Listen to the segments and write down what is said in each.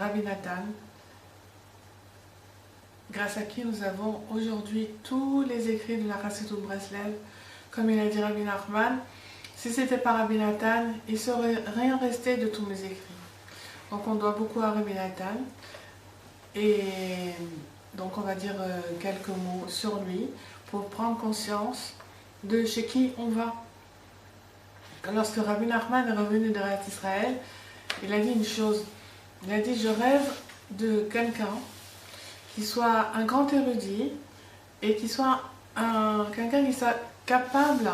Rabbi Nathan, grâce à qui nous avons aujourd'hui tous les écrits de la Chassidut Breslev. Comme il a dit Rabbi Nachman, si c'était pas Rabbi Nathan, il ne serait rien resté de tous mes écrits. Donc on doit beaucoup à Rabbi Nathan. Et donc on va dire quelques mots sur lui pour prendre conscience de chez qui on va. Lorsque Rabbi Nachman est revenu d'Eretz Israël, il a dit une chose. Il a dit: je rêve de quelqu'un qui soit un grand érudit et qui soit quelqu'un qui soit capable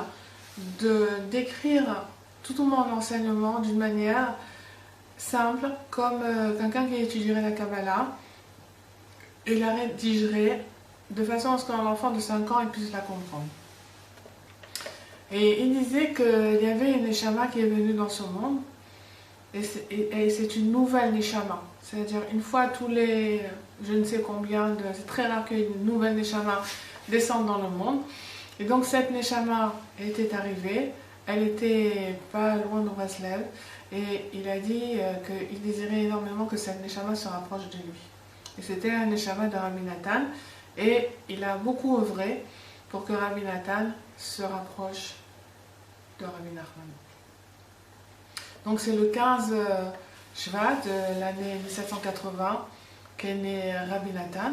de d'écrire tout au long de l'enseignement d'une manière simple, comme quelqu'un qui étudierait la Kabbalah et la rédigerait de façon à ce qu'un enfant de 5 ans puisse la comprendre. Et il disait qu'il y avait une Neshama qui est venue dans ce monde, et c'est une nouvelle Neshama. C'est-à-dire une fois tous les, je ne sais combien, c'est très rare qu'une nouvelle Neshama descende dans le monde. Et donc cette Neshama était arrivée, elle était pas loin de Breslev, et il a dit qu'il désirait énormément que cette Neshama se rapproche de lui. Et c'était un Neshama de Rabbi Nathan, et il a beaucoup œuvré pour que Rabbi Nathan se rapproche de Rabbi Nachman. Donc c'est le 15 Shvat de l'année 1780 qu'est né Rabbi Nathan.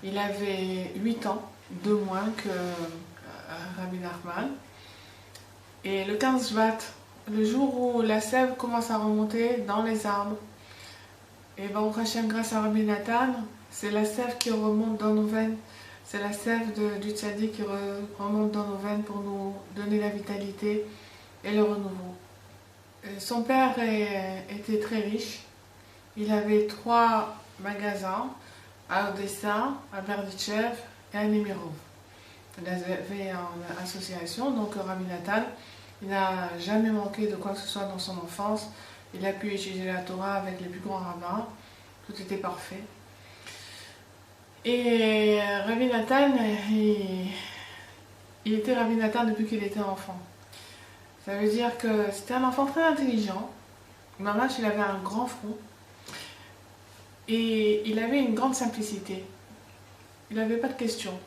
Il avait 8 ans de moins que Rabbi Nachman. Et le 15 Shvat, le jour où la sève commence à remonter dans les arbres, et Baruch Hashem, grâce à Rabbi Nathan, c'est la sève qui remonte dans nos veines. C'est la sève du tzaddik qui remonte dans nos veines pour nous donner la vitalité et le renouveau. Son père était très riche. Il avait 3 magasins à Odessa, à Berdichev et à Nemirov. Il avait une association, donc Rabbi Nathan, il n'a jamais manqué de quoi que ce soit dans son enfance. Il a pu étudier la Torah avec les plus grands rabbins. Tout était parfait. Et Rabbi Nathan, il était Rabbi Nathan depuis qu'il était enfant. Ça veut dire que c'était un enfant très intelligent. Mamash, il avait un grand front. Et il avait une grande simplicité. Il n'avait pas de questions.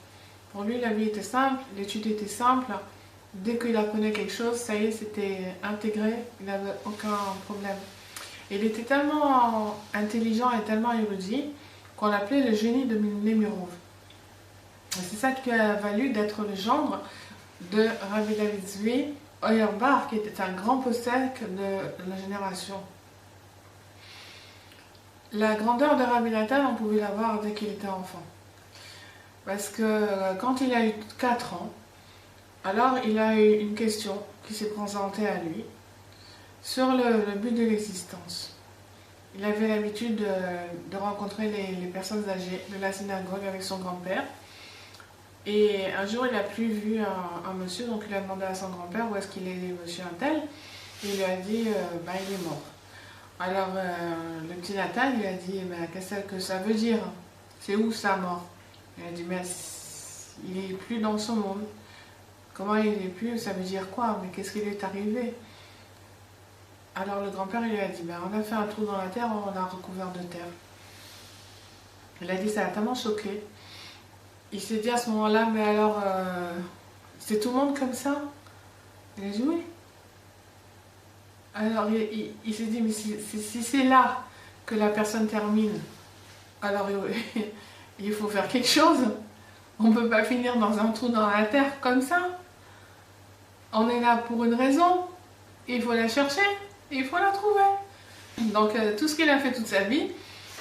Pour lui, la vie était simple, l'étude était simple. Dès qu'il apprenait quelque chose, ça y est, c'était intégré. Il n'avait aucun problème. Et il était tellement intelligent et tellement érudit qu'on l'appelait le génie de Nemirov. C'est ça qui a valu d'être le gendre de Rabbi David Zvi Auerbach, qui était un grand possèque de la génération. La grandeur de Rabbi Nathan, on pouvait la voir dès qu'il était enfant. Parce que quand il a eu 4 ans, alors il a eu une question qui s'est présentée à lui sur le but de l'existence. Il avait l'habitude de rencontrer les personnes âgées de la synagogue avec son grand-père. Et un jour, il n'a plus vu un monsieur, donc il a demandé à son grand-père où est-ce qu'il est, monsieur un-tel. Et il lui a dit, il est mort. Alors, le petit Nathan lui a dit, mais qu'est-ce que ça veut dire? C'est où sa mort? Il a dit, mais il n'est plus dans ce monde. Comment il n'est plus? Ça veut dire quoi? Mais qu'est-ce qui lui est arrivé? Alors le grand-père lui a dit, on a fait un trou dans la terre, on l'a recouvert de terre. Il a dit, ça a tellement choqué. Il s'est dit à ce moment-là, mais alors, c'est tout le monde comme ça? Il a dit oui. Alors il s'est dit, mais si c'est là que la personne termine, alors il faut faire quelque chose. On ne peut pas finir dans un trou dans la terre comme ça. On est là pour une raison, il faut la chercher. Et il faut la trouver. Donc tout ce qu'il a fait toute sa vie,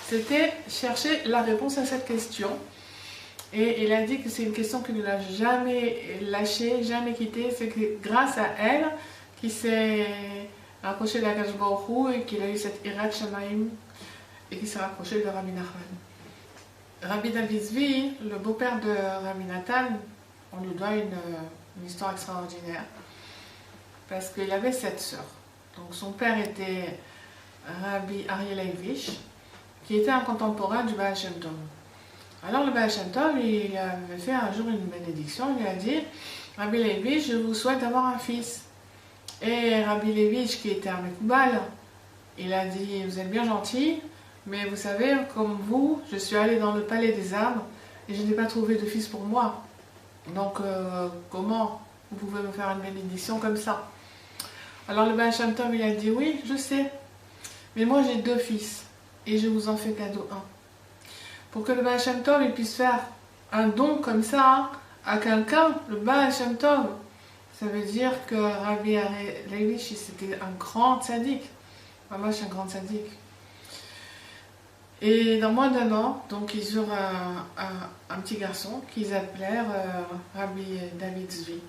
c'était chercher la réponse à cette question. Et il a dit que c'est une question qu'il ne l'a jamais lâchée, jamais quittée. C'est que grâce à elle, qu'il s'est rapproché de la Kadosh Baruch Hu et qu'il a eu cette Hirat Shamaim et qu'il s'est rapproché de Rabbi Nachman. Rabbi David Zvi, le beau-père de Rabbi Nathan, on lui doit une histoire extraordinaire. Parce qu'il avait 7 sœurs. Donc son père était Rabbi Ariel Eivish, qui était un contemporain du Baal Shem Tov. Alors le Baal Shem Tov, il avait fait un jour une bénédiction, il lui a dit, Rabbi Eivish, je vous souhaite avoir un fils. Et Rabbi Eivish, qui était un Mekoubal, il a dit, vous êtes bien gentil, Mais vous savez, comme vous, je suis allée dans le palais des arbres et je n'ai pas trouvé de fils pour moi. Donc, comment vous pouvez me faire une bénédiction comme ça? Alors le Baal Shem Tov, il a dit, oui, je sais, mais moi j'ai 2 fils et je vous en fais cadeau un. Pour que le Baal Shem Tov il puisse faire un don comme ça à quelqu'un, le Baal Shem Tov, ça veut dire que Rabbi Leibich, c'était un grand tzaddik. Moi, je suis un grand tzaddik. Et dans moins d'1 an, donc ils eurent un petit garçon qu'ils appelèrent Rabbi David Zvi.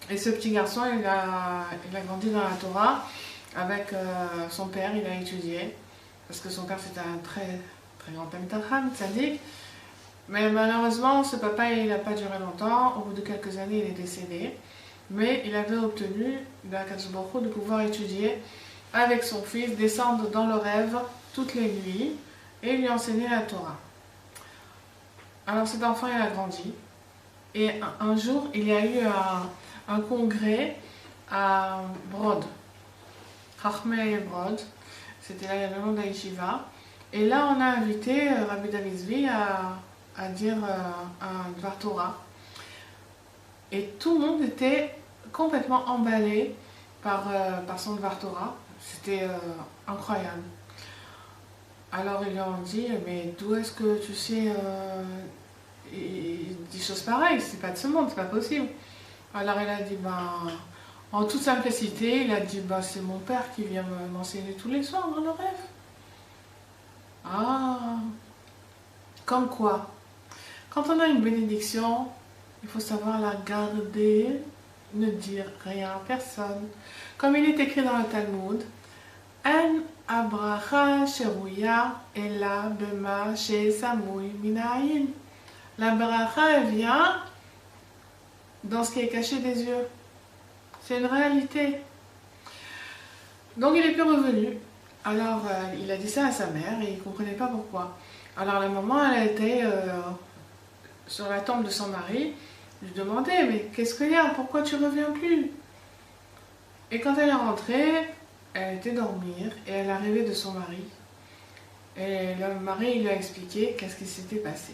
Et ce petit garçon, il a grandi dans la Torah avec son père, il a étudié, parce que son père c'était un très, très grand Talmid Chacham, tzaddik. Mais malheureusement, ce papa, il n'a pas duré longtemps. Au bout de quelques années, il est décédé. Mais il avait obtenu d'Akadosh Baruch Hu de pouvoir étudier avec son fils, descendre dans le rêve toutes les nuits et lui enseigner la Torah. Alors cet enfant, il a grandi. Et un jour, il y a eu un congrès à Brod, Chachmei Brod. C'était là, il y a le nom d'Aïshiva. Et là, on a invité Rabbi David Zvi à dire un Dvar Torah. Et tout le monde était complètement emballé par son Dvar Torah. C'était incroyable. Alors ils lui ont dit, mais d'où est-ce que tu sais des choses pareilles? C'est pas de ce monde, c'est pas possible. Alors il a dit, en toute simplicité, il a dit, c'est mon père qui vient m'enseigner tous les soirs dans le rêve. Ah, comme quoi, quand on a une bénédiction, il faut savoir la garder, ne dire rien à personne. Comme il est écrit dans le Talmud, En abracha sheruya ela bema shesamui minayin. La bracha, elle vient dans ce qui est caché des yeux. C'est une réalité. Donc il est plus revenu. Alors il a dit ça à sa mère et il ne comprenait pas pourquoi. Alors la maman, elle a été sur la tombe de son mari, lui demandait, mais qu'est-ce qu'il y a? Pourquoi tu ne reviens plus? Et quand elle est rentrée, elle était dormir et elle a rêvé de son mari. Et le mari lui a expliqué qu'est-ce qui s'était passé.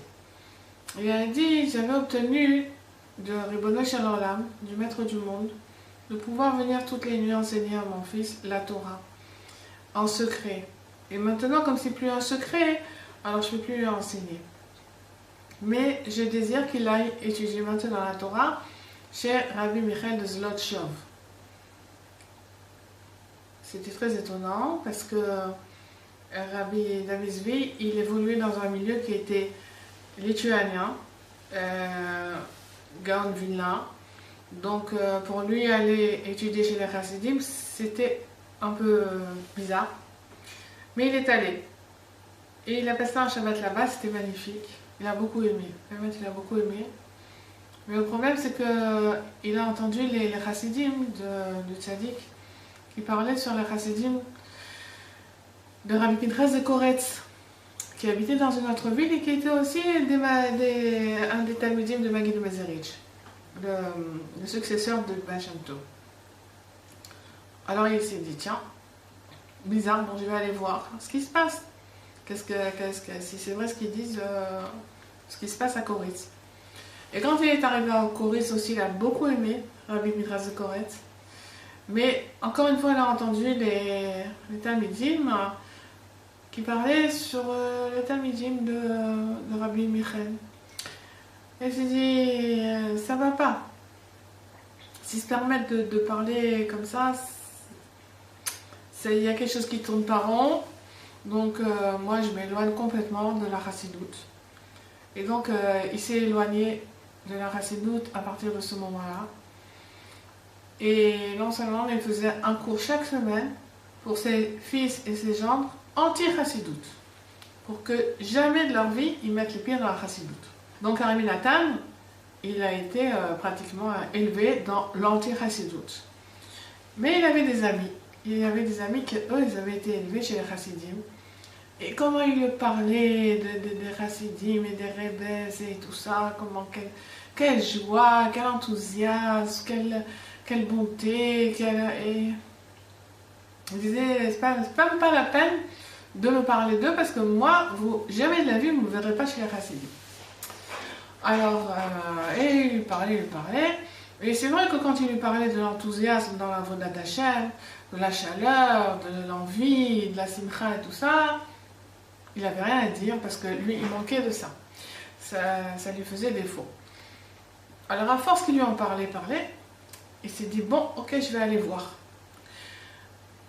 Il a dit, j'avais obtenu de Ribono Shel Olam, du maître du monde, de pouvoir venir toutes les nuits enseigner à mon fils la Torah, en secret. Et maintenant, comme c'est plus un secret, alors je ne peux plus lui enseigner. Mais je désire qu'il aille étudier maintenant la Torah chez Rabbi Michael de Zlotchov. C'était très étonnant parce que Rabbi David Zvi, il évoluait dans un milieu qui était lituanien, Gaon Vilna. Donc pour lui aller étudier chez les Chassidim, c'était un peu bizarre. Mais il est allé. Et il a passé un Shabbat là-bas, c'était magnifique. Il a beaucoup aimé. Vraiment, il a beaucoup aimé. Mais le problème, c'est qu'il a entendu les Chassidim de Tzadik qui parlaient sur les Chassidim de Rabbi Pinchas de Koretz, qui habitait dans une autre ville et qui était aussi un des Talmudim de Maggid Mezerich, le successeur de Baal Shem Tov. Alors il s'est dit, tiens, bizarre, bon, je vais aller voir ce qui se passe. Si c'est vrai ce qu'ils disent, ce qui se passe à Koretz. Et quand il est arrivé à Koretz aussi, il a beaucoup aimé Rabbi Pinchas de Koretz. Mais encore une fois, il a entendu les Talmidim qui parlaient sur les Talmidim de Rabbi Michael. Et il s'est dit, ça va pas. S'ils se permettent de parler comme ça, il y a quelque chose qui tourne pas rond. Donc moi, je m'éloigne complètement de la chassidoute. Et donc, il s'est éloigné de la chassidoute à partir de ce moment-là. Et non seulement, mais il faisait un cours chaque semaine pour ses fils et ses gendres anti-chassidoute. Pour que jamais de leur vie, ils mettent les pieds dans la chassidoute. Donc, Rabbi Nathan, il a été pratiquement élevé dans l'anti-chassidoute. Mais il avait des amis. Il y avait des amis qui, eux, ils avaient été élevés chez les chassidim. Et comment il lui parlait des chassidim et des rebelles et tout ça, quelle joie, quel enthousiasme, quelle bonté, il disait, c'est pas la peine de me parler d'eux parce que moi, vous, jamais de la vie, vous ne me verrez pas chez les Chassidim. Alors, et il lui parlait. Et c'est vrai que quand il lui parlait de l'enthousiasme dans la Vodat Hashem, de la chaleur, de l'envie, de la simcha et tout ça, il n'avait rien à dire parce que lui, il manquait de ça. Ça lui faisait défaut. Alors, à force qu'il lui en parlait, il s'est dit, bon, ok, je vais aller voir.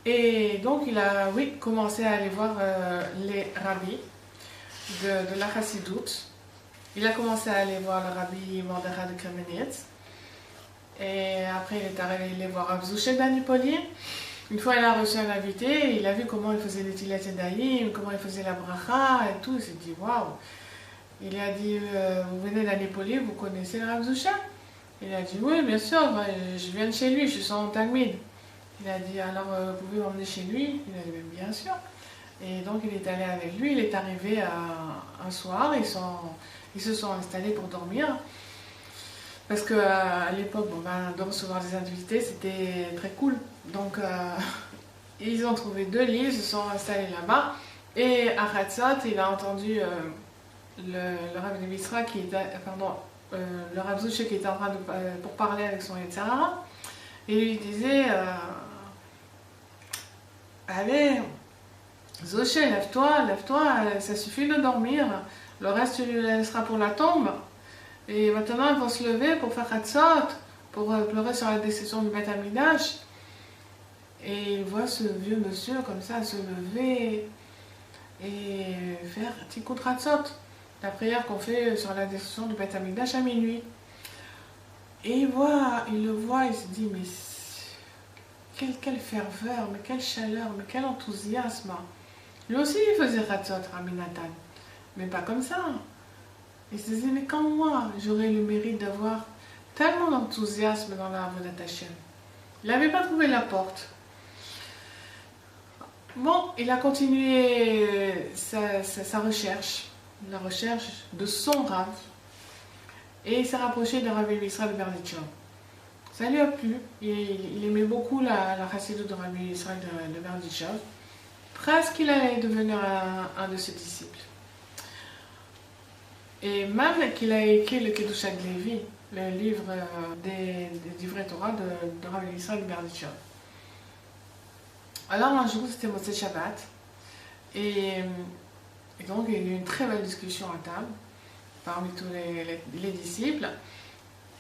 Et donc, il a, oui, commencé à aller voir les rabbis de la Chassidoute. Il a commencé à aller voir le rabbi Mordechai de Kremenetz. Et après, il est allé voir Rav Zouché d'Anipoli. Une fois, il a reçu un invité, il a vu comment il faisait les Tilat Yadayim, comment il faisait la bracha et tout. Il s'est dit, waouh! Il a dit, vous venez d'Anipoli, vous connaissez le Rav Zouché? Il a dit, oui, bien sûr, je viens de chez lui, je suis son talmid. Il a dit, alors vous pouvez m'emmener chez lui? Il a dit, bien sûr. Et donc, il est allé avec lui, il est arrivé un soir, ils se sont installés pour dormir. Parce qu'à l'époque, de recevoir des invités, c'était très cool. Donc, ils ont trouvé 2 lits, ils se sont installés là-bas. Et à Hatzot, il a entendu le Rav de Misra qui était, le Rav Zouché qui était en train pour parler avec son Yetzirah. Et il lui disait, allez, Zouché, lève-toi, ça suffit de dormir. Le reste, tu lui laisseras pour la tombe. Et maintenant, ils vont se lever pour faire Hatzot, pour pleurer sur la destruction du Beth Amikdash. Et il voit ce vieux monsieur comme ça se lever et faire Tikkun Hatzot, la prière qu'on fait sur la destruction du Beth Amikdash à minuit. Et il le voit, il se dit, mais quelle ferveur, mais quelle chaleur, mais quel enthousiasme. Lui aussi, il faisait Hatzot, Rabbi Nathan, mais pas comme ça. Il se disait, mais quand moi, j'aurais le mérite d'avoir tellement d'enthousiasme dans la Avodat Hashem. Il n'avait pas trouvé la porte. Bon, il a continué sa recherche, la recherche de son Rav, et il s'est rapproché de Rabbi Yisraël de Berditchev. Ça lui a plu, il aimait beaucoup la chassidut de Rabbi Yisraël de Berditchev. Presque il allait devenir un de ses disciples. Et même qu'il a écrit le Kedushat Levi, le livre des livrets Torah de Rabbi Yisraël de Berditchev. Alors un jour, c'était Motzei Shabbat, et donc il y a eu une très belle discussion à table, parmi tous les disciples,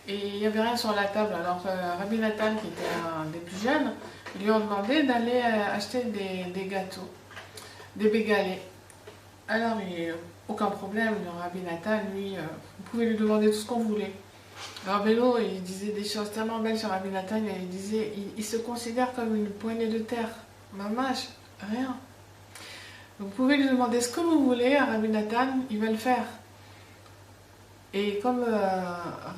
et il n'y avait rien sur la table. Alors Rabbi Nathan, qui était un des plus jeunes, lui ont demandé d'aller acheter des gâteaux, des bégalés. Alors aucun problème, le Rabbi Nathan, lui, vous pouvez lui demander tout ce qu'on voulait. Rabbeinu, il disait des choses tellement belles sur Rabbi Nathan, il disait, il se considère comme une poignée de terre. Mamash, rien. Vous pouvez lui demander ce que vous voulez à Rabbi Nathan, il va le faire. Et comme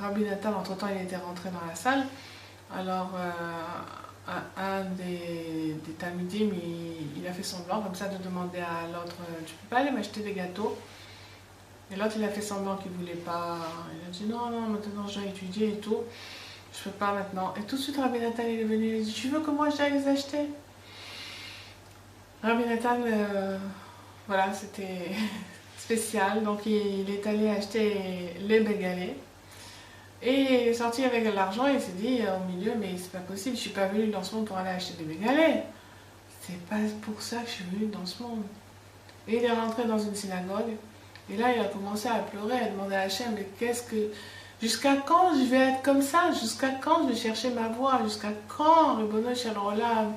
Rabbi Nathan, entre-temps, il était rentré dans la salle, alors un des talmidim, il a fait semblant comme ça de demander à l'autre, tu peux pas aller m'acheter des gâteaux? Et l'autre, il a fait semblant qu'il voulait pas. Il a dit non, maintenant je dois étudier et tout. Je peux pas maintenant. Et tout de suite, Rabbi Nathan, il est venu, il a dit, tu veux que moi j'aille les acheter? Rabbi Nathan, voilà, c'était spécial. Donc il est allé acheter les bégalés. Et il est sorti avec l'argent et il s'est dit au milieu, mais c'est pas possible, je suis pas venu dans ce monde pour aller acheter des bégalés. C'est pas pour ça que je suis venu dans ce monde. Et il est rentré dans une synagogue. Et là, il a commencé à pleurer, à demander à Hachem, mais jusqu'à quand je vais être comme ça? Jusqu'à quand je vais chercher ma voie? Jusqu'à quand, Ribono Shel Olam,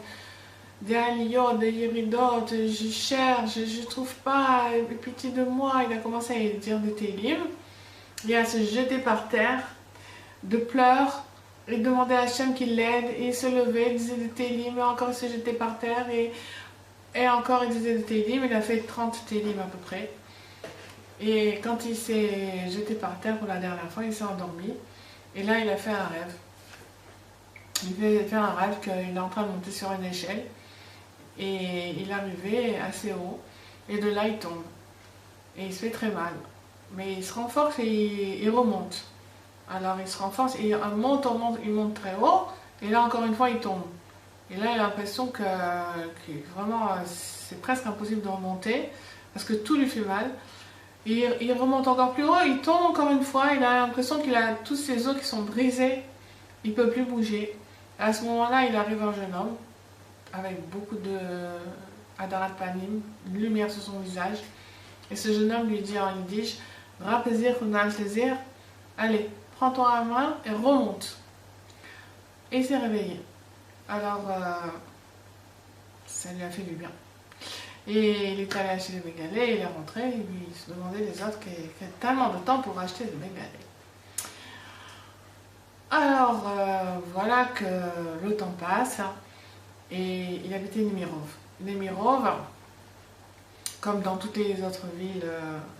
des aliyot, des yeridot, je cherche, je trouve pas, pitié de moi. Il a commencé à dire des télim, et à se jeter par terre, de pleurs, il demandait à Hachem qu'il l'aide, et il se levait, il disait des télim, et encore il se jetait par terre, et encore il disait des télim. Il a fait 30 télim à peu près. Et quand il s'est jeté par terre pour la dernière fois, il s'est endormi. Et là, il a fait un rêve. Il a fait un rêve qu'il est en train de monter sur une échelle. Et il est arrivé assez haut. Et de là, il tombe. Et il se fait très mal. Mais il se renforce et il remonte. Alors, il se renforce et il monte très haut. Et là, encore une fois, il tombe. Et là, il a l'impression que vraiment, c'est presque impossible de remonter parce que tout lui fait mal. Il remonte encore plus haut, il tombe encore une fois, il a l'impression qu'il a tous ses os qui sont brisés, il ne peut plus bouger. À ce moment-là, il arrive un jeune homme avec beaucoup de Adarat Panim, une lumière sur son visage. Et ce jeune homme lui dit en yiddish, Rapezir Hunal Tezir, allez, prends-toi à la main et remonte. Et il s'est réveillé. Alors, ça lui a fait du bien. Et il est allé acheter des Bengalais, il est rentré, et il se demandait les autres qui avaient tellement de temps pour acheter des Bengalais. Alors, voilà que le temps passe, et il habitait Nemirov. Nemirov, comme dans toutes les autres villes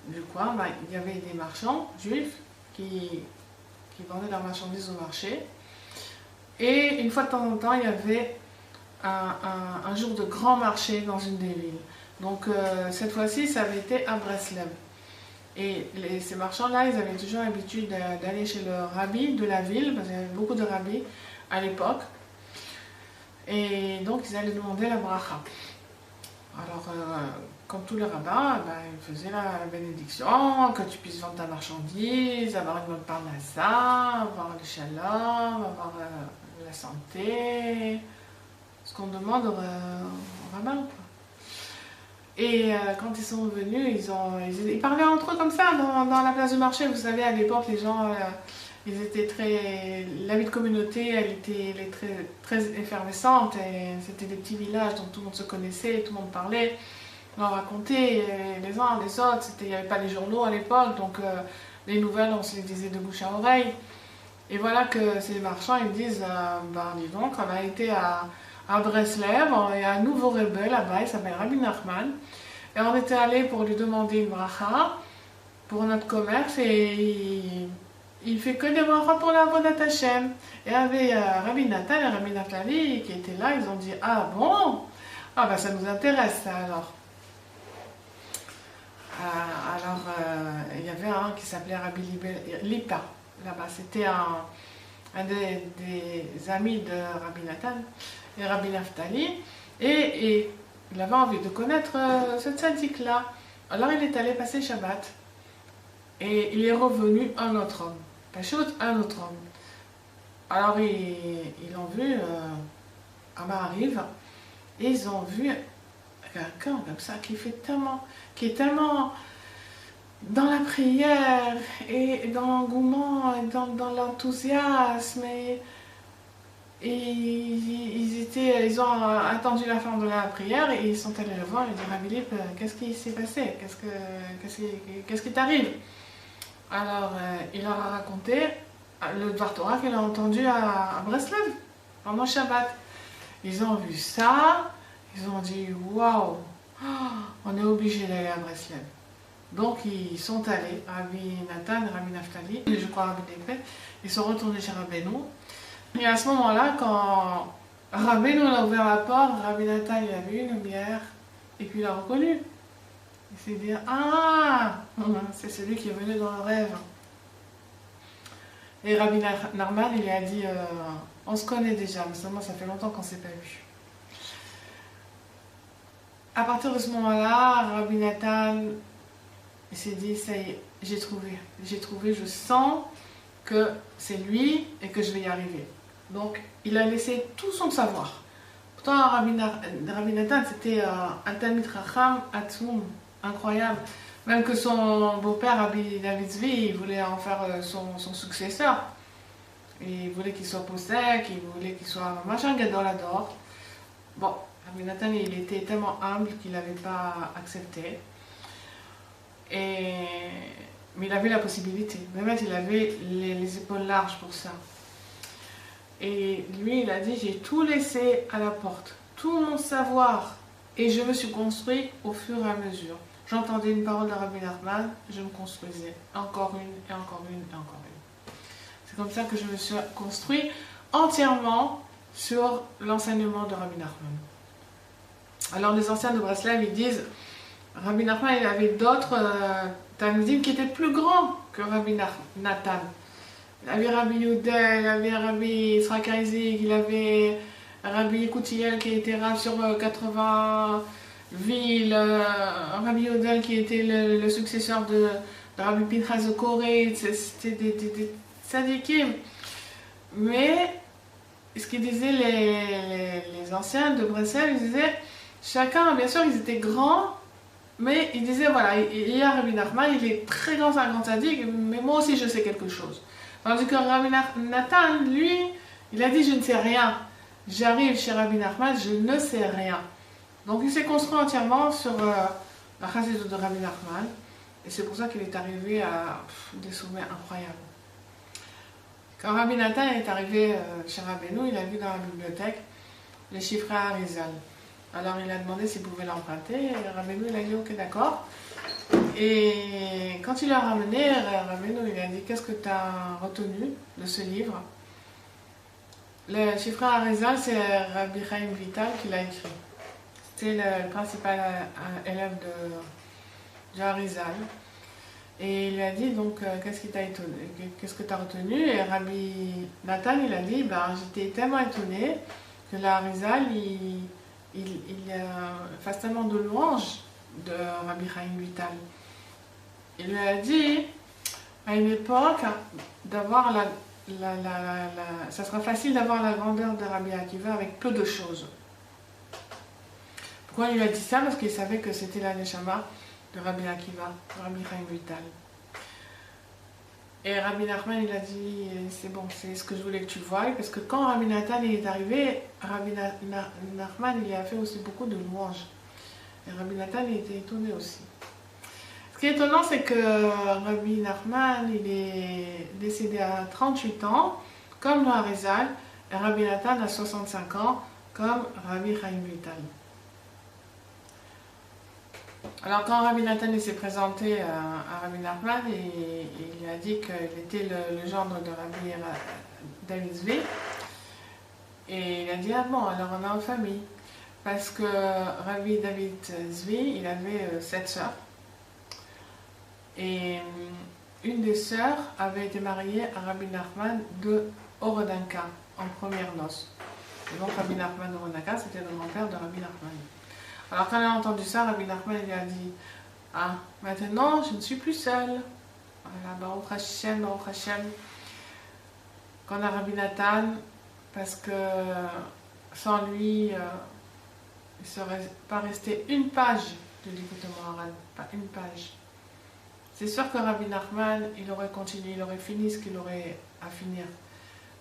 du coin, bah, il y avait des marchands juifs qui vendaient leurs marchandises au marché. Et une fois de temps en temps, il y avait un jour de grand marché dans une des villes. Donc cette fois-ci, ça avait été à Breslev. Et ces marchands-là, ils avaient toujours l'habitude d'aller chez le rabbi de la ville, parce qu'il y avait beaucoup de rabbis à l'époque. Et donc, ils allaient demander la bracha. Alors, comme tous les rabbins, ben, ils faisaient la bénédiction, que tu puisses vendre ta marchandise, avoir une bonne parnassa, avoir le shalom, avoir la santé, ce qu'on demande aux rabbins. Et quand ils sont venus, ils parlaient entre eux comme ça, dans la place du marché. Vous savez, à l'époque, les gens, ils étaient très... La vie de communauté, elle était très effervescente. Et c'était des petits villages dont tout le monde se connaissait, tout le monde parlait. On racontait les uns les autres. Il n'y avait pas les journaux à l'époque, donc les nouvelles, on se les disait de bouche à oreille. Et voilà que ces marchands, ils disent, ben dis donc, on a été à Breslev, il y a un nouveau rebelle là-bas, il s'appelle Rabbi Nachman. Et on était allé pour lui demander une bracha pour notre commerce et il fait que des brachas pour la Avodat Hashem. Et il y avait Rabbi Nathan et Rabbi Naftali qui étaient là, ils ont dit ah bon? Ah ben ça nous intéresse ça alors. Il y avait un qui s'appelait Rabbi Lipa là-bas, c'était un des amis de Rabbi Nathan et Rabbi Naftali, et il avait envie de connaître ce tzaddik-là. Alors il est allé passer Shabbat, et il est revenu un autre homme, Pachout, un autre homme. Alors ils l'ont vu à Ma'ariv, et ils ont vu quelqu'un comme ça qui est tellement dans la prière, et dans l'engouement, et dans l'enthousiasme, et ils ont attendu la fin de la prière et ils sont allés le voir et dire Rabbi Lip, qu'est-ce qui s'est passé? Qu'est-ce qui t'arrive? Alors il leur a raconté le Dvar Torah qu'il a entendu à Breslev pendant Shabbat. Ils ont vu ça, ils ont dit waouh, on est obligé d'aller à Breslev. Donc ils sont allés, Rabbi Nathan, Rabbi Naftali, et je crois Rabbi Lip, ils sont retournés chez Rabbeinu. Et à ce moment-là, quand Rabbeinu a ouvert la porte, Rabbi Nathan il a vu une lumière et puis il a reconnu. Il s'est dit ah, c'est celui qui est venu dans le rêve. Et Rabbi Narman il lui a dit on se connaît déjà, mais seulement ça fait longtemps qu'on ne s'est pas vu. À partir de ce moment-là, Rabbi Nathan il s'est dit ça y est, j'ai trouvé, je sens que c'est lui et que je vais y arriver. Donc, il a laissé tout son savoir. Pourtant, Rabbi Nathan, c'était un Talmid Chacham Atzum, incroyable. Même que son beau-père, Rabbi David Zvi, il voulait en faire son successeur. Et il voulait qu'il soit possèque, il voulait qu'il soit machin gadol ador. Bon, Rabbi Nathan, il était tellement humble qu'il n'avait pas accepté. Mais il avait la possibilité. Même il avait les épaules larges pour ça. Et lui, il a dit, j'ai tout laissé à la porte, tout mon savoir. Et je me suis construit au fur et à mesure. J'entendais une parole de Rabbi Nachman, je me construisais. Encore une, et encore une, et encore une. C'est comme ça que je me suis construit entièrement sur l'enseignement de Rabbi Nachman. Alors les anciens de Breslev, ils disent, Rabbi Nachman, il avait d'autres talmidim qui étaient plus grands que Rabbi Nathan. Il avait Rabbi Yudel, il avait Rabbi Yitzhak Isaac, il avait Rabbi Yekoutiel qui était rab sur 80 villes, Rabbi Yodel qui était le successeur de Rabbi Pinchas de Corée, c'était des tzadikim. Mais ce qu'ils disaient les anciens de Bruxelles, ils disaient, chacun, bien sûr, ils étaient grands, mais ils disaient, voilà, il y a Rabbi Nachman, il est très grand, c'est un grand tzaddik, mais moi aussi je sais quelque chose. Tandis que Rabbi Nathan, lui, il a dit, je ne sais rien. J'arrive chez Rabbi Nachman, je ne sais rien. Donc il s'est construit entièrement sur la chassidut de Rabbi Nachman, et c'est pour ça qu'il est arrivé à des sommets incroyables. Quand Rabbi Nathan est arrivé chez Rabbeinu, il a vu dans la bibliothèque les chiffres à Arizal. Alors il a demandé s'il pouvait l'emprunter, et Rabbeinu il a dit ok d'accord. Et quand il l'a ramené, Rabbeinu il a dit qu'est-ce que tu as retenu de ce livre? Le chiffre à Arizal, c'est Rabbi Chaim Vital qui l'a écrit. C'était le principal élève de Arizal. Et il lui a dit donc qu'est-ce qui t'a étonné, qu'est-ce que tu as retenu? Et Rabbi Nathan il a dit ben, j'étais tellement étonné que l'Arizal il fasse tellement de louanges de Rabbi Chaim Vital. Il lui a dit à une époque d'avoir ça sera facile d'avoir la grandeur de Rabbi Akiva avec peu de choses. Pourquoi il lui a dit ça? Parce qu'il savait que c'était la neshama de Rabbi Akiva, Rabbi Chaim Vital. Et Rabbi Nachman il a dit c'est bon, c'est ce que je voulais que tu voies, parce que quand Rabbi Nathan il est arrivé, Rabbi Nachman il a fait aussi beaucoup de louanges. Et Rabbi Nathan il était étonné aussi. Ce qui est étonnant, c'est que Rabbi Nachman il est décédé à 38 ans, comme le Harizal, et Rabbi Nathan à 65 ans, comme Rabbi Chaim Vital. Alors quand Rabbi Nathan s'est présenté à Rabbi Nachman, il a dit qu'il était le gendre de Rabbi David Zvi. Et il a dit, ah bon, alors on est en famille. Parce que Rabbi David Zvi, il avait 7 sœurs. Et une des sœurs avait été mariée à Rabbi Nachman de Orodanka, en première noce. Et donc Rabbi Nachman de Orodanka, c'était le grand-père de Rabbi Nachman. Alors quand elle a entendu ça, Rabbi Nachman lui a dit « Ah, maintenant je ne suis plus seule. » Voilà, Baruch Hashem, Baruch Hashem. Qu'on a Rabbi Nathan, parce que sans lui, il ne serait pas resté une page de l'Écoute Moharan, pas une page. C'est sûr que Rabbi Nachman, il aurait continué, il aurait fini ce qu'il aurait à finir.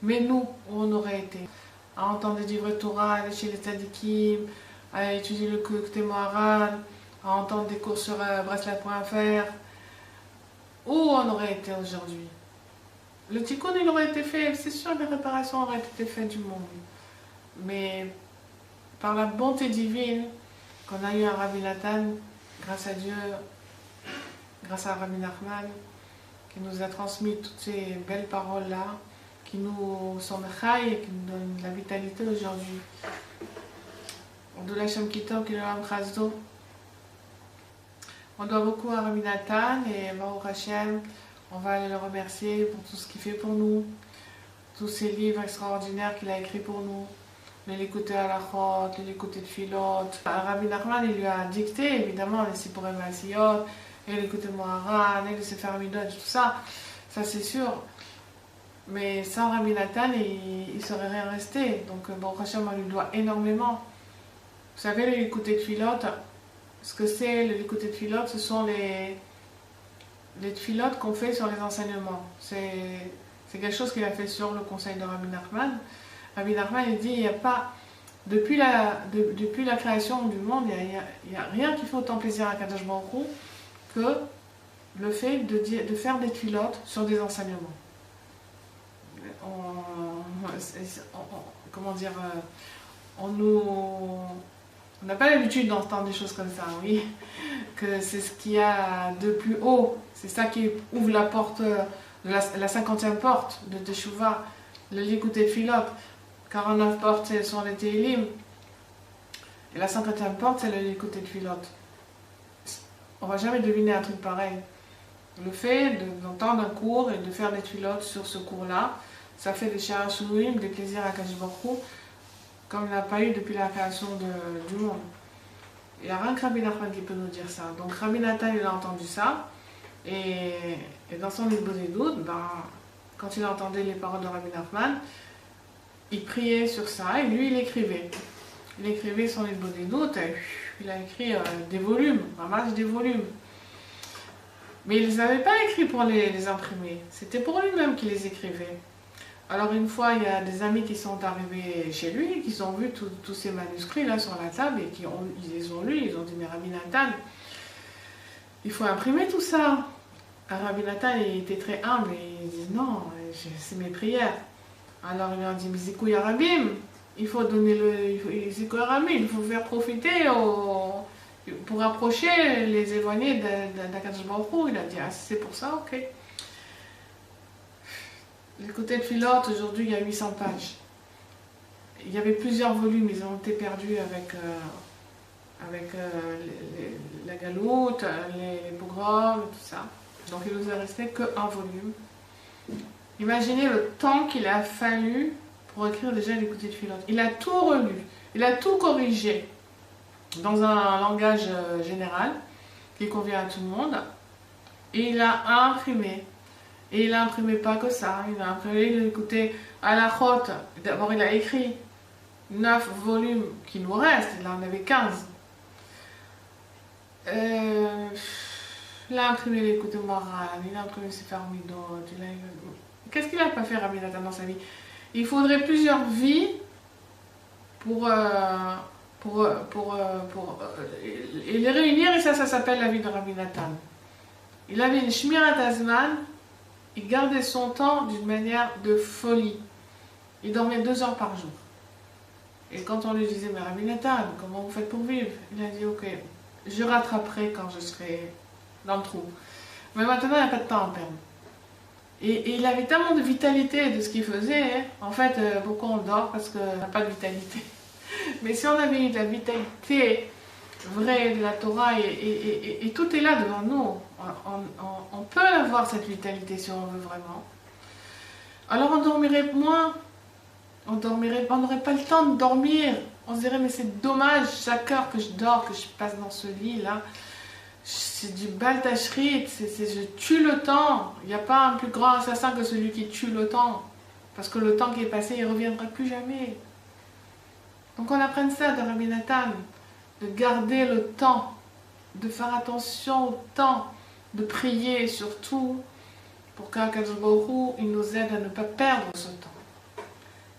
Mais nous, où on aurait été à entendre des livres Torah, aller chez les tzadikim, à étudier le Écoute Moharan, à entendre des cours sur Bresla.fr, où on aurait été aujourd'hui? Le tikkun, il aurait été fait, c'est sûr, les réparations auraient été faites du monde. Mais par la bonté divine qu'on a eu à Rabbi Nathan, grâce à Dieu, grâce à Rabbi Nachman, qui nous a transmis toutes ces belles paroles-là, qui nous sont mechaï et qui nous donnent de la vitalité aujourd'hui. De l'Hachem Kitov, qui est l'Olam Chasdo. On doit beaucoup à Rabbi Nathan et Baruch Hashem. On va aller le remercier pour tout ce qu'il fait pour nous, tous ces livres extraordinaires qu'il a écrits pour nous, l'écouter à la chot, l'écouter de Philot. Rabbi Nachman, il lui a dicté évidemment les Sipurim Asiyot, et l'écouter Moharan, et le Sefer Midot, tout ça, ça c'est sûr. Mais sans Rabbi Nathan, il ne serait rien resté. Donc Baruch Hashem, on lui doit énormément. Vous savez, l'écouter de Philot, ce que c'est l'écouter de Philot, ce sont les tfilotes qu'on fait sur les enseignements. C'est quelque chose qu'il a fait sur le conseil de Rabbi Nachman. Rabbi Nachman, il dit, il n'y a pas, depuis la création du monde, il n'y a rien qui fait autant plaisir à Kadosh Baruch Hu que le fait de faire des tfilotes sur des enseignements. Comment dire, on n'a pas l'habitude d'entendre des choses comme ça, oui, que c'est ce qu'il y a de plus haut, c'est ça qui ouvre la porte, la 50e porte de Teshuvah, le Likuté de Philot. 49 portes, ce sont les Tehillim, et la 50e porte, c'est le Likuté de Philot. On ne va jamais deviner un truc pareil. Le fait d'entendre un cours et de faire des Philot sur ce cours-là, ça fait des Shara Shurim, des plaisirs à Kadosh Baruch Hu, comme il n'a pas eu depuis la création du monde. Il n'y a rien que Rabbi Nachman qui peut nous dire ça. Donc Rabbi Nathan, il a entendu ça, et dans son livre des doutes, quand il entendait les paroles de Rabbi Nachman, il priait sur ça, et lui, il écrivait. Il écrivait son livre des doutes, et il a écrit des volumes, vraiment des volumes. Mais il ne les avait pas écrits pour les imprimer, c'était pour lui-même qu'il les écrivait. Alors une fois, il y a des amis qui sont arrivés chez lui, qui ont vu tous ces manuscrits là sur la table, et ils les ont lus, ils ont dit, mais Rabbi Nathan, il faut imprimer tout ça. Rabbi Nathan, il était très humble, et il dit, non, c'est mes prières. Alors il leur dit, mais Zikou Yarabim, il faut donner Zikou Yarabim, il faut faire profiter pour approcher les éloignés d'Akadosh Baruch Hu. Il a dit, ah, c'est pour ça, ok. Les côtés de Philote, aujourd'hui, il y a 800 pages. Il y avait plusieurs volumes, ils ont été perdus avec la galoute, les pogroms, tout ça. Donc il nous est resté qu'un volume. Imaginez le temps qu'il a fallu pour écrire déjà les côtés de Philote. Il a tout relu, il a tout corrigé dans un langage général qui convient à tout le monde. Et il a imprimé. Et il a imprimé pas que ça, il a imprimé, il a écouté à la chote. D'abord, il a écrit 9 volumes qui nous restent, il en avait 15. Il a imprimé l'écoute morale, il a imprimé ses farmidot. Qu'est-ce qu'il n'a pas fait, Rabbi Nathan, dans sa vie? Il faudrait plusieurs vies pour les réunir, et ça s'appelle la vie de Rabbi Nathan. Il avait une shmirat azman. Il gardait son temps d'une manière de folie. Il dormait 2 heures par jour. Et quand on lui disait, mais Rabbi Nathan, comment vous faites pour vivre? Il a dit, ok, je rattraperai quand je serai dans le trou. Mais maintenant, il n'y a pas de temps à perdre. Et il avait tellement de vitalité de ce qu'il faisait. Hein. En fait, pourquoi on dort? Parce qu'on n'a pas de vitalité. Mais si on avait eu de la vitalité vraie de la Torah, et tout est là devant nous, on peut avoir cette vitalité si on veut vraiment. Alors on dormirait moins, on n'aurait pas le temps de dormir. On se dirait, mais c'est dommage, chaque heure que je dors, que je passe dans ce lit là, c'est du baltachrit, je tue le temps. Il n'y a pas un plus grand assassin que celui qui tue le temps, parce que le temps qui est passé, il ne reviendra plus jamais. Donc on apprend ça de Rabbi Nathan, de garder le temps, de faire attention au temps, de prier surtout pour qu'Akadosh Baruch Hu, il nous aide à ne pas perdre ce temps.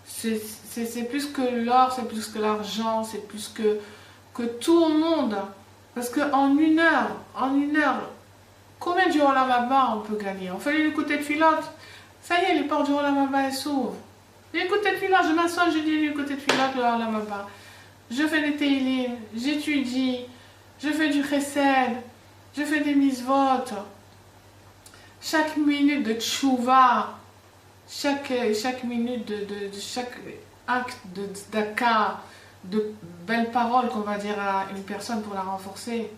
C'est plus que l'or, c'est plus que l'argent, c'est plus que tout au monde. Parce qu'en une heure, combien du Olam Haba on peut gagner? On fait l'écouter de Philote, ça y est, les portes du Olam Haba elles s'ouvrent. L'écouter de Philote, je m'assois, je dis l'écouter de Philote, le Olam Haba. Je fais des Teilim, j'étudie, je fais du chesed, je fais des misvot. Chaque minute de tchouva, chaque minute de chaque acte d'aka, de belles paroles qu'on va dire à une personne pour la renforcer,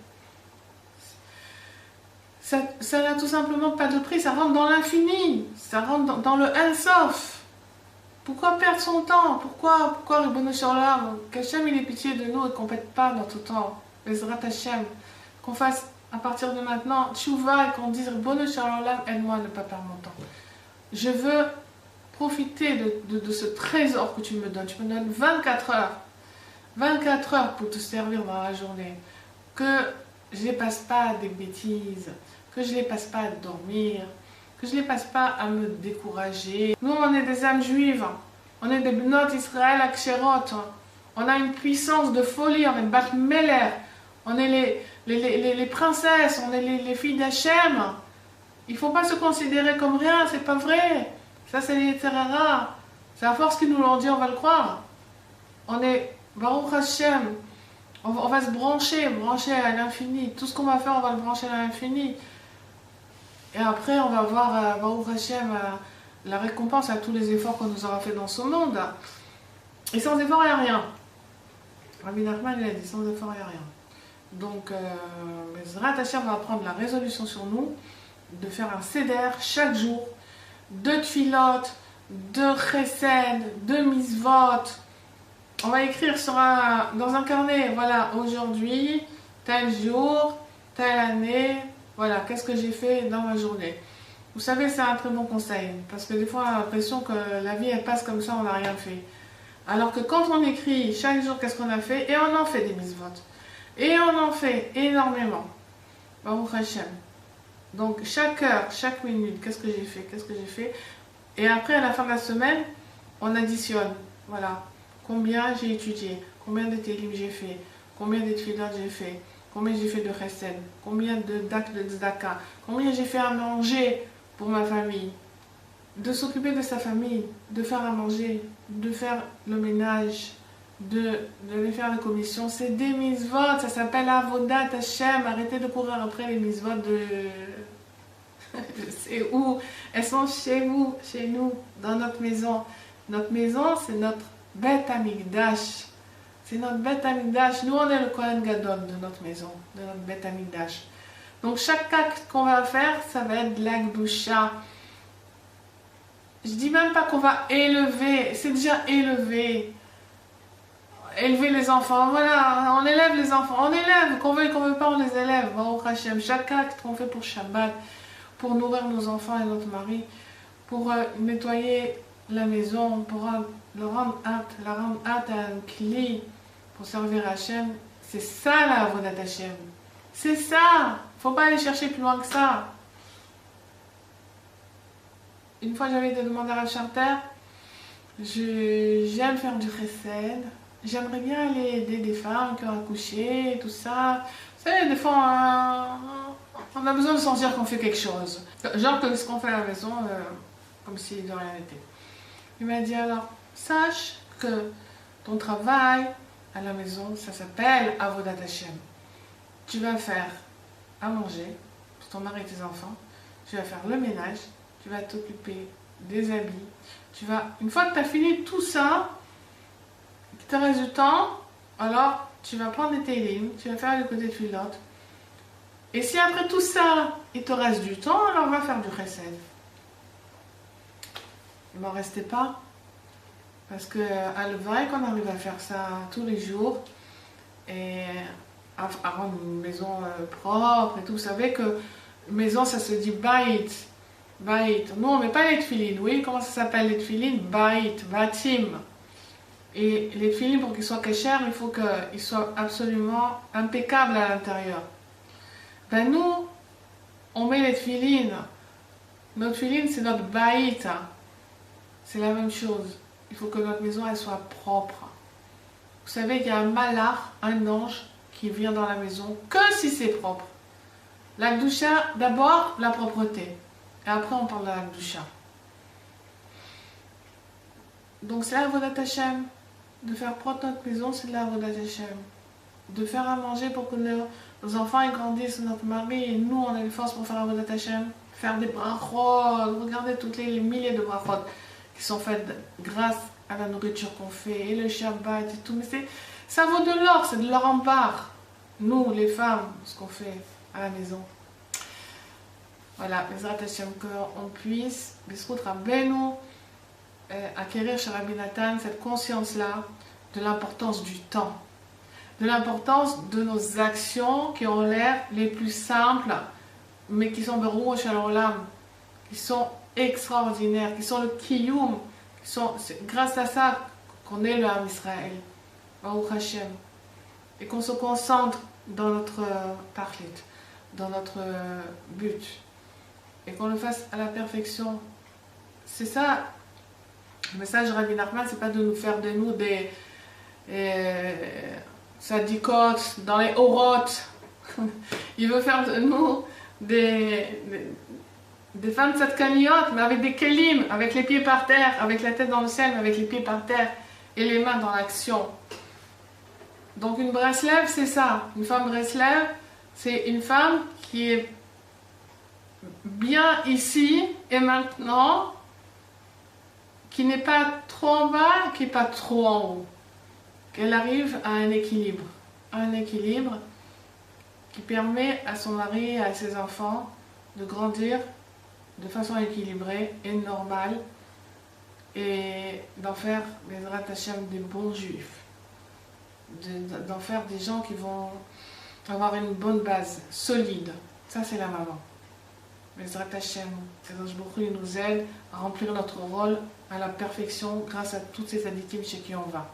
ça n'a tout simplement pas de prix, ça rentre dans l'infini, ça rentre dans le Ein-Sof. Pourquoi perdre son temps? Pourquoi le Ribono Shel Olam, qu'Hachem il ait pitié de nous et qu'on ne perde pas notre temps, Bezrat Hachem, qu'on fasse à partir de maintenant tchouva et qu'on dise Ribono Shel Olam, aide-moi à ne pas perdre mon temps. Je veux profiter de ce trésor que tu me donnes. Tu me donnes 24 heures. 24 heures pour te servir dans la journée. Que je ne les passe pas à des bêtises, que je ne les passe pas à dormir, que je ne les passe pas à me décourager. Nous, on est des âmes juives, on est des bnot Israël Aksherot, on a une puissance de folie, on est Bat Meler, on est les princesses, on est les filles d'Hachem. Il ne faut pas se considérer comme rien, c'est pas vrai. Ça, c'est les Terrara. C'est à force qu'ils nous l'ont dit, on va le croire. On est Baruch Hashem. On va se brancher à l'infini. Tout ce qu'on va faire, on va le brancher à l'infini. Et après, on va voir Baruch Hashem, la récompense à tous les efforts qu'on nous aura fait dans ce monde. Et sans effort, il n'y a rien. Rabbi Nachman, il a dit, sans effort, il n'y a rien. Donc, Bezrat Hashem va prendre la résolution sur nous de faire un seder chaque jour, de tfilot, de chesed, de misvot, On va écrire dans un carnet, voilà, aujourd'hui, tel jour, telle année, voilà, qu'est-ce que j'ai fait dans ma journée. Vous savez, c'est un très bon conseil, parce que des fois, on a l'impression que la vie, elle passe comme ça, on n'a rien fait. Alors que quand on écrit chaque jour qu'est-ce qu'on a fait, et on en fait des mitzvot, et on en fait énormément, Baruch Hashem. Donc chaque heure, chaque minute, qu'est-ce que j'ai fait, qu'est-ce que j'ai fait. Et après, à la fin de la semaine, on additionne. Voilà, combien j'ai étudié, combien de télim j'ai fait, combien de tefilot j'ai fait, combien j'ai fait de chesed, combien d'actes de tzedaka, combien j'ai fait à manger pour ma famille. De s'occuper de sa famille, de faire à manger, de faire le ménage, de les faire les commissions, c'est des mitzvot, ça s'appelle Avodat Hashem. Arrêtez de courir après les mitzvot de... Je sais où, elles sont chez vous, chez nous, dans notre maison. Notre maison, c'est notre Beth Amikdash. C'est notre Beth Amikdash. Nous, on est le Kohen Gadol de notre maison, de notre Beth Amikdash. Donc, chaque acte qu'on va faire, ça va être de la Gdusha. Je dis même pas qu'on va élever, c'est déjà élevé. Élever les enfants, voilà, on élève les enfants, on élève, qu'on veuille qu'on veut pas, on les élève. Baruch Hashem, chaque acte qu'on fait pour Shabbat, pour nourrir nos enfants et notre mari, pour nettoyer la maison, pour la rendre apte à un kli, pour servir Hashem, c'est ça la avodat Hashem. C'est ça, faut pas aller chercher plus loin que ça. Une fois, j'avais été demander à Charter, j'aime faire du chesed, j'aimerais bien aller aider des femmes qui ont accouché, tout ça. Vous savez, des fois, on a besoin de sentir qu'on fait quelque chose. Genre que ce qu'on fait à la maison, comme si de rien n'était. Il m'a dit alors, sache que ton travail à la maison, ça s'appelle Avodat Hashem. Tu vas faire à manger pour ton mari et tes enfants, tu vas faire le ménage, tu vas t'occuper des habits. Une fois que tu as fini tout ça, qu'il te reste du temps, alors tu vas prendre des télim, tu vas faire le côté filote. Et si après tout ça, il te reste du temps, alors on va faire du chesed. Il ne m'en restait pas. Parce que Alvaï, qu'on arrive à faire ça tous les jours, et à rendre une maison propre et tout. Vous savez que maison, ça se dit bait. Bait. Nous, on ne met pas les tefilines. Oui, comment ça s'appelle les tefilines? Bait, batim. Et les tefilines, pour qu'ils soient kasher, il faut qu'ils soient absolument impeccables à l'intérieur. Ben nous, on met les tefilines. Notre tefilines, c'est notre bait. C'est la même chose. Il faut que notre maison, elle soit propre. Vous savez qu'il y a un malach, un ange, qui vient dans la maison que si c'est propre. La Gdusha, d'abord, la propreté. Et après, on parle de la Gdusha. Donc, c'est la Avodat Hashem. De faire propre notre maison, c'est de la Avodat Hashem. De faire à manger pour que nos enfants ils grandissent, notre mari, et nous, on a les forces pour faire Avodat Hashem. Faire des brachot. Regardez toutes les milliers de brachot qui sont faites grâce à la nourriture qu'on fait, et le Shabbat et tout. Mais ça vaut de l'or, c'est de l'or en barre. Nous, les femmes, ce qu'on fait à la maison. Voilà, Bezrat Hashem, qu'on puisse, B'zchut Rabbeinu, acquérir chez Rabbi Nathan cette conscience-là de l'importance du temps, de l'importance de nos actions qui ont l'air les plus simples, mais qui sont Berou Shalom, qui sont extraordinaires, qui sont le Kiyum, c'est grâce à ça qu'on est le Ham Israël, Baruch Hashem, et qu'on se concentre dans notre parlit, dans notre but, et qu'on le fasse à la perfection. C'est ça, le message de Rabbi Nachman, c'est pas de nous faire de nous des sadikotes dans les orotes. Il veut faire de nous des femmes tzadkaniyot, mais avec des kelim, avec les pieds par terre, avec la tête dans le ciel, mais avec les pieds par terre et les mains dans l'action. Donc une Breslev, c'est ça. Une femme Breslev, c'est une femme qui est bien ici et maintenant, qui n'est pas trop en bas, qui n'est pas trop en haut. Qu'elle arrive à un équilibre. Un équilibre qui permet à son mari et à ses enfants de grandir de façon équilibrée et normale et d'en faire, Bezrat Hashem, des bons juifs. d'en faire des gens qui vont avoir une bonne base, solide. Ça, c'est la maman. Bezrat Hashem, Kadosh Baruch Hu, il nous aide à remplir notre rôle à la perfection grâce à tous ces additifs chez qui on va.